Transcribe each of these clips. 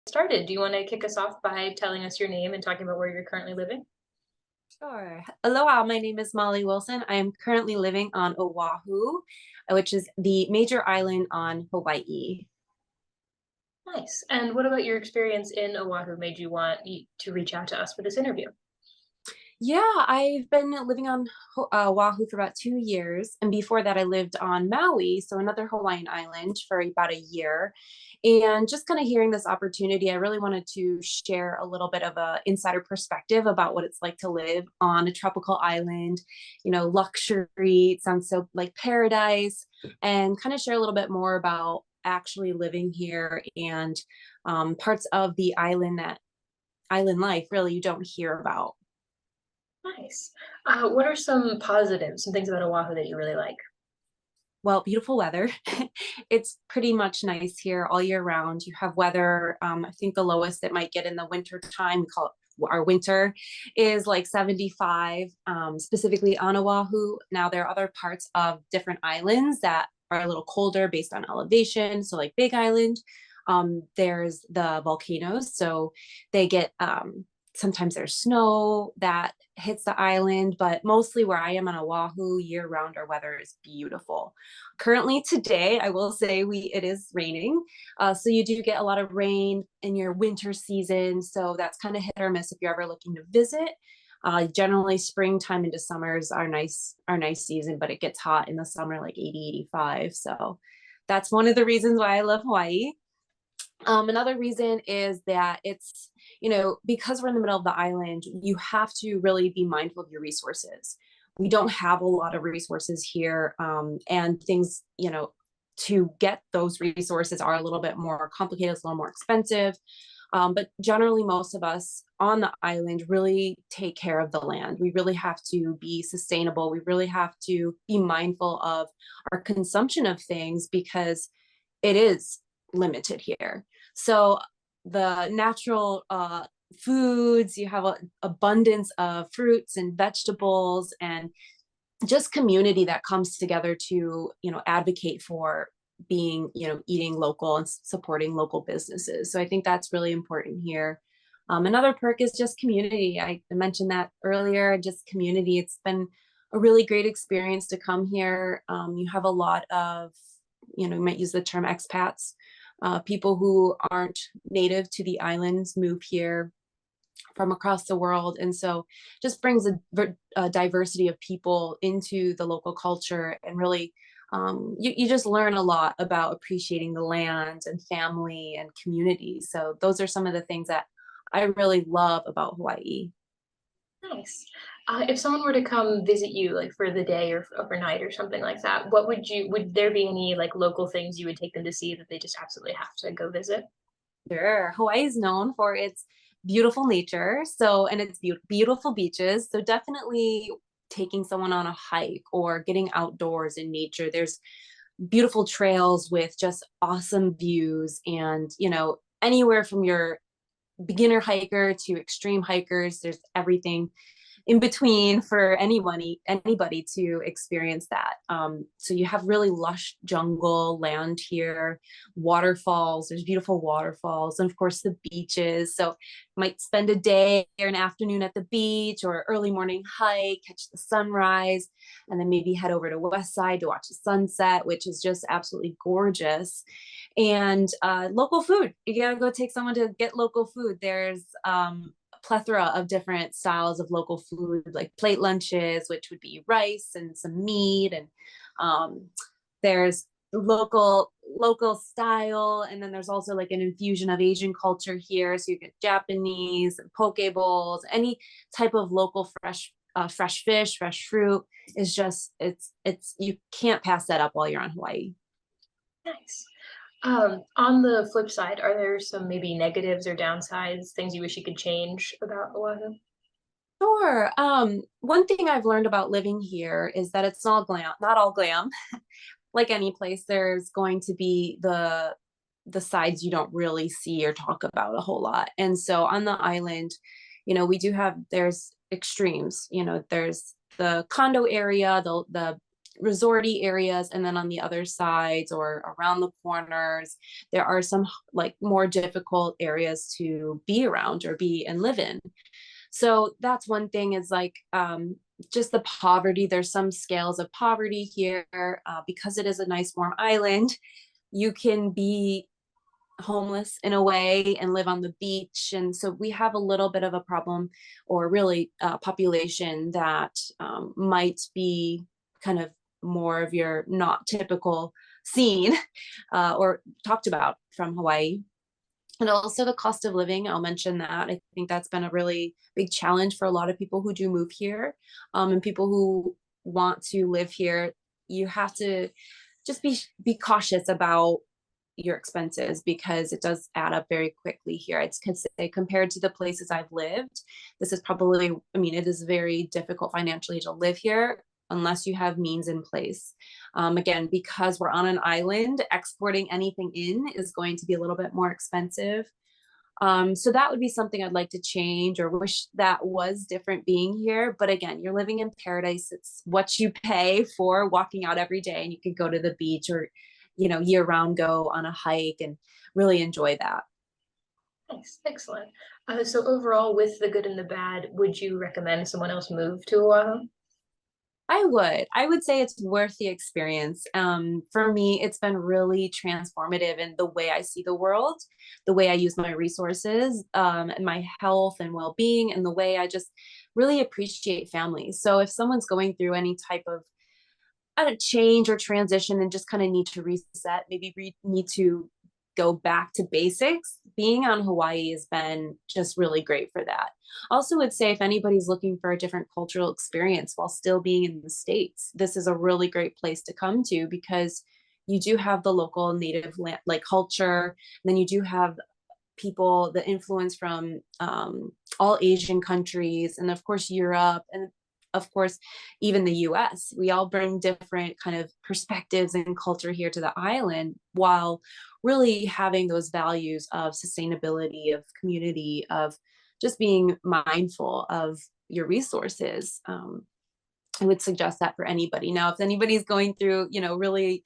started. Do you want to kick us off by telling us your name and talking about where you're currently living? Sure. Aloha, my name is Molly Wilson. I am currently living on Oahu, which is the major island on Hawaii. Nice. And what about your experience in Oahu made you want to reach out to us for this interview? Yeah, I've been living on Oahu for about 2 years. And before that, I lived on Maui, so another Hawaiian island, for about a year. And just kind of hearing this opportunity, I really wanted to share a little bit of a insider perspective about what it's like to live on a tropical island, luxury. It sounds so like paradise, and kind of share a little bit more about actually living here and parts of the island that island life really you don't hear about. Nice. What are some positives, some things about Oahu that you really like? Well, beautiful weather. It's pretty much nice here all year round. You have weather. I think the lowest it might get in the winter time, we call it our winter, is like 75, specifically on Oahu. Now, there are other parts of different islands that are a little colder based on elevation. So, like Big Island, there's the volcanoes. So, they get sometimes there's snow that hits the island, but mostly where I am on Oahu, year round, our weather is beautiful. Currently today, I will say it is raining. So you do get a lot of rain in your winter season. So that's kind of hit or miss if you're ever looking to visit. Generally springtime into summer is our nice season, but it gets hot in the summer, like 80, 85. So that's one of the reasons why I love Hawaii. Another reason is that because we're in the middle of the island, you have to really be mindful of your resources. We don't have a lot of resources here, and things, to get those resources are a little bit more complicated, it's a little more expensive. But generally, most of us on the island really take care of the land. We really have to be sustainable. We really have to be mindful of our consumption of things because it is limited here. So the natural foods, you have an abundance of fruits and vegetables and just community that comes together to, advocate for being, eating local and supporting local businesses. So I think that's really important here. Another perk is just community. I mentioned that earlier, just community. It's been a really great experience to come here. You have a lot of, you might use the term expats, people who aren't native to the islands move here from across the world, and so just brings a diversity of people into the local culture, and really you just learn a lot about appreciating the land and family and community. So those are some of the things that I really love about Hawaii. Nice. If someone were to come visit you, like for the day or overnight or something like that, would there be any like local things you would take them to see that they just absolutely have to go visit? Sure. Hawaii is known for its beautiful nature, and its beautiful beaches. So definitely taking someone on a hike or getting outdoors in nature. There's beautiful trails with just awesome views, and anywhere from your beginner hiker to extreme hikers, there's everything in between for anybody to experience that. So you have really lush jungle land here, waterfalls. There's beautiful waterfalls, and of course the beaches. So you might spend a day or an afternoon at the beach, or early morning hike, catch the sunrise, and then maybe head over to West Side to watch the sunset, which is just absolutely gorgeous. And local food. You gotta go take someone to get local food. There's plethora of different styles of local food, like plate lunches, which would be rice and some meat, and there's local style, and then there's also like an infusion of Asian culture here. So you get Japanese and poke bowls, any type of local fresh fish, fresh fruit is just it's you can't pass that up while you're on Hawaii. Nice. On the flip side, are there some maybe negatives or downsides, things you wish you could change about Oahu? Sure. One thing I've learned about living here is that it's not all glam. Like any place, there's going to be the sides you don't really see or talk about a whole lot. And so on the island, we do have there's extremes. There's the condo area, the resorty areas, and then on the other sides or around the corners there are some like more difficult areas to be around or be and live in. So that's one thing, is like just the poverty. There's some scales of poverty here, because it is a nice warm island. You can be homeless in a way and live on the beach. And so we have a little bit of a problem, or really population that might be kind of more of your not typical scene or talked about from Hawaii. And also the cost of living, I'll mention that. I think that's been a really big challenge for a lot of people who do move here, and people who want to live here. You have to just be cautious about your expenses, because it does add up very quickly here. I'd say compared to the places I've lived, this is probably, I mean, it is very difficult financially to live here unless you have means in place. Again, because we're on an island, exporting anything in is going to be a little bit more expensive. So that would be something I'd like to change, or wish that was different being here. But again, you're living in paradise. It's what you pay for walking out every day, and you could go to the beach, or, year round go on a hike and really enjoy that. Nice, excellent. So overall, with the good and the bad, would you recommend someone else move to Oahu? I would say it's worth the experience. For me, it's been really transformative in the way I see the world, the way I use my resources, and my health and well-being, and the way I just really appreciate family. So if someone's going through any type of change or transition and just kind of need to reset, maybe need to go back to basics, being on Hawaii has been just really great for that. Also, would say if anybody's looking for a different cultural experience while still being in the States, this is a really great place to come to, because you do have the local native land, like culture, and then you do have people, the influence from all Asian countries, and of course Europe, and of course even the US. We all bring different kind of perspectives and culture here to the island, while really having those values of sustainability, of community, of just being mindful of your resources. I would suggest that for anybody. Now, if anybody's going through, really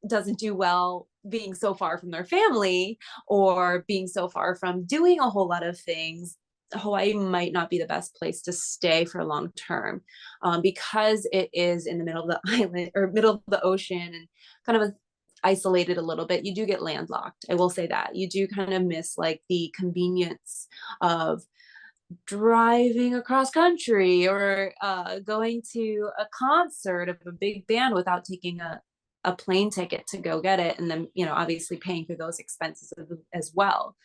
doesn't do well being so far from their family, or being so far from doing a whole lot of things, Hawaii might not be the best place to stay for long term, because it is in the middle of the island, or middle of the ocean, and kind of isolated a little bit. You do get landlocked. I will say that you do kind of miss like the convenience of driving across country, or going to a concert of a big band without taking a plane ticket to go get it, and then obviously paying for those expenses as well.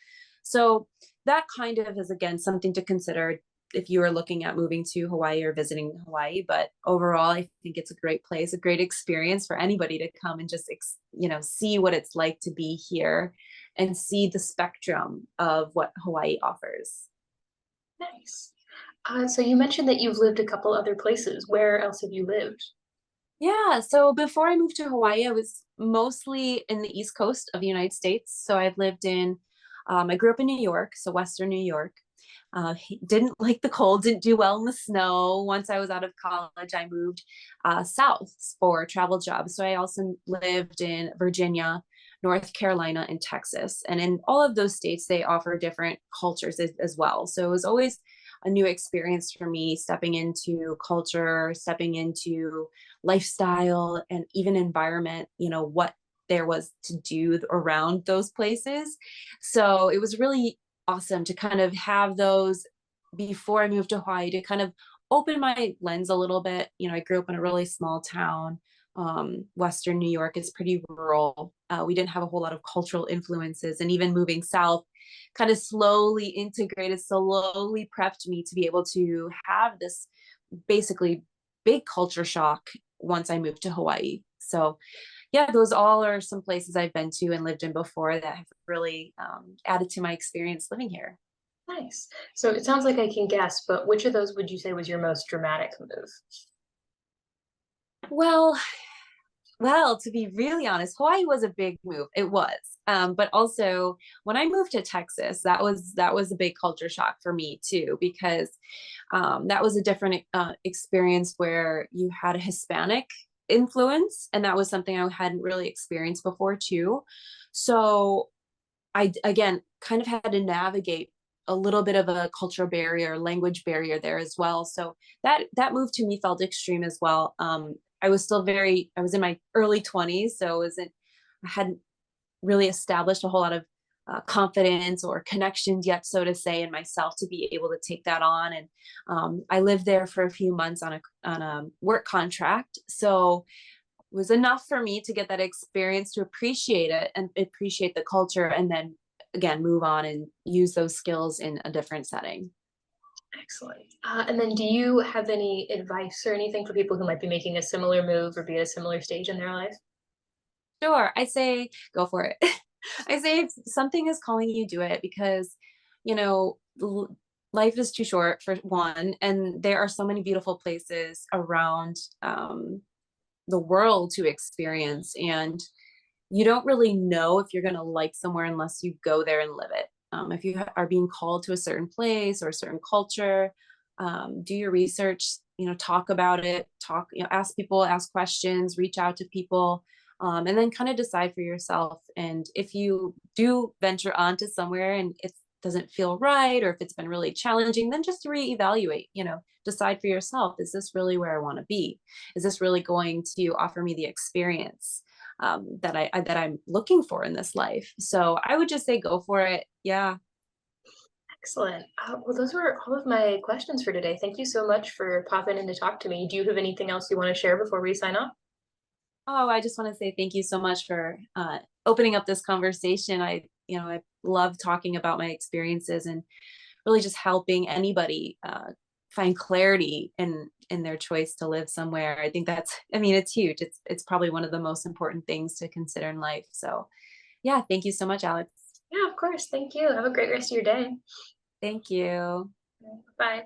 So that kind of is, again, something to consider if you are looking at moving to Hawaii or visiting Hawaii. But overall, I think it's a great place, a great experience for anybody to come and just see what it's like to be here, and see the spectrum of what Hawaii offers. Nice. So you mentioned that you've lived a couple other places. Where else have you lived? Yeah, so before I moved to Hawaii, I was mostly in the East Coast of the United States. So I've lived in, I grew up in New York, so Western New York. Didn't like the cold, didn't do well in the snow. Once I was out of college, I moved south for travel jobs. So I also lived in Virginia, North Carolina, and Texas. And in all of those states, they offer different cultures as well. So it was always a new experience for me, stepping into culture, stepping into lifestyle, and even environment, what there was to do around those places. So it was really awesome to kind of have those before I moved to Hawaii, to kind of open my lens a little bit. I grew up in a really small town. Western New York is pretty rural. We didn't have a whole lot of cultural influences, and even moving south kind of slowly integrated, slowly prepped me to be able to have this basically big culture shock once I moved to Hawaii. So yeah, those all are some places I've been to and lived in before that have really added to my experience living here. Nice. So it sounds like I can guess, but which of those would you say was your most dramatic move? Well, well, to be really honest, Hawaii was a big move. It was. But also when I moved to Texas, that was a big culture shock for me too, because that was a different experience, where you had a Hispanic influence, and that was something I hadn't really experienced before too. So I again kind of had to navigate a little bit of a cultural barrier, language barrier there as well. So that move to me felt extreme as well. I was in my early 20s, so it wasn't I hadn't really established a whole lot of confidence or connections yet, so to say, in myself to be able to take that on. And I lived there for a few months on a work contract, so it was enough for me to get that experience to appreciate it and appreciate the culture, and then again move on and use those skills in a different setting. Excellent. And then do you have any advice or anything for people who might be making a similar move or be at a similar stage in their life? Sure, I say go for it. I say if something is calling you, do it, because you know life is too short for one, and there are so many beautiful places around the world to experience, and you don't really know if you're going to like somewhere unless you go there and live it. If you are being called to a certain place or a certain culture, do your research, talk about it, ask people, ask questions, reach out to people, and then kind of decide for yourself. And if you do venture onto somewhere and it doesn't feel right, or if it's been really challenging, then just reevaluate, decide for yourself, is this really where I want to be? Is this really going to offer me the experience that I'm looking for in this life? So I would just say go for it. Yeah. Excellent. Well, those were all of my questions for today. Thank you so much for popping in to talk to me. Do you have anything else you want to share before we sign off? Oh, I just want to say thank you so much for opening up this conversation. I love talking about my experiences and really just helping anybody find clarity in their choice to live somewhere. I think I mean, it's huge. It's probably one of the most important things to consider in life. So yeah, thank you so much, Alex. Yeah, of course. Thank you. Have a great rest of your day. Thank you. Bye.